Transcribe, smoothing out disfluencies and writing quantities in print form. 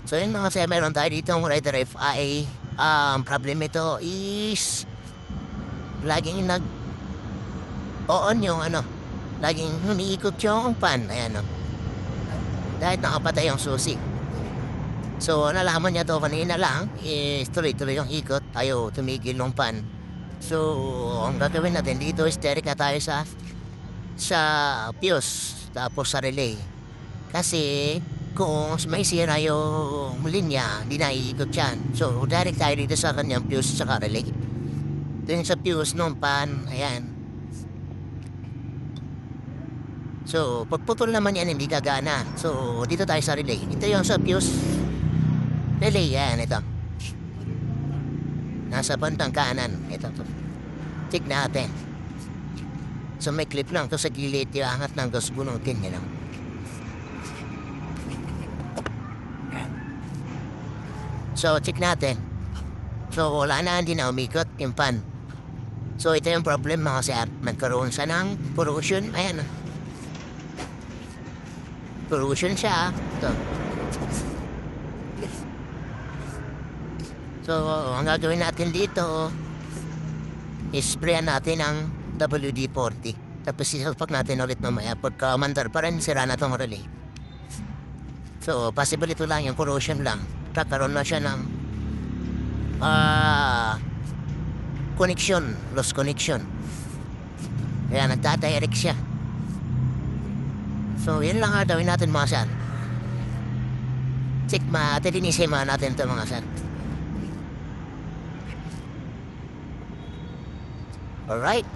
So yun mga kasi meron tayo dito ng rider FI. Problem ito is laging on yung laging humiikot yung pan. Ayan o. Dahil nakapatay yung susi. So nalaman niya to kanina lang, tuloy-tuloy yung ikot, tayo tumigil ng pan. So ang gagawin natin dito is direct na tayo sa fuse, tapos sa relay. Kasi kung may sira yung linya, di na iikot yan. So direct tayo dito sa kanyang fuse sa relay. Dun sa fuse nung pan, ayan. So pagputol naman yan, hindi gagana. So dito tayo sa relay. Ito yung sa fuse relay, yan, ito. Nasa bandang kanan. Ito. Check natin. So may clip lang to sa gilid, yung angat ng gas bunutin niya lang. So check natin. So wala na, hindi na umikot yung pan. So ito yung problem mga sir. Nagkaroon siya ng pollution. Ayan. Pollution siya. Ito. So, ang gagawin natin dito, isprayan natin ang WD-40. Tapos isalpak natin ulit mamaya. Pagka mandar pa rin, sira na itong relay. So, possible ito lang, yung corrosion lang. Kakaroon na siya ng connection, lost connection. Kaya nagtadirect siya. So, yun lang gagawin natin mga sir. Check tilinisin natin ito mga sir. Alright.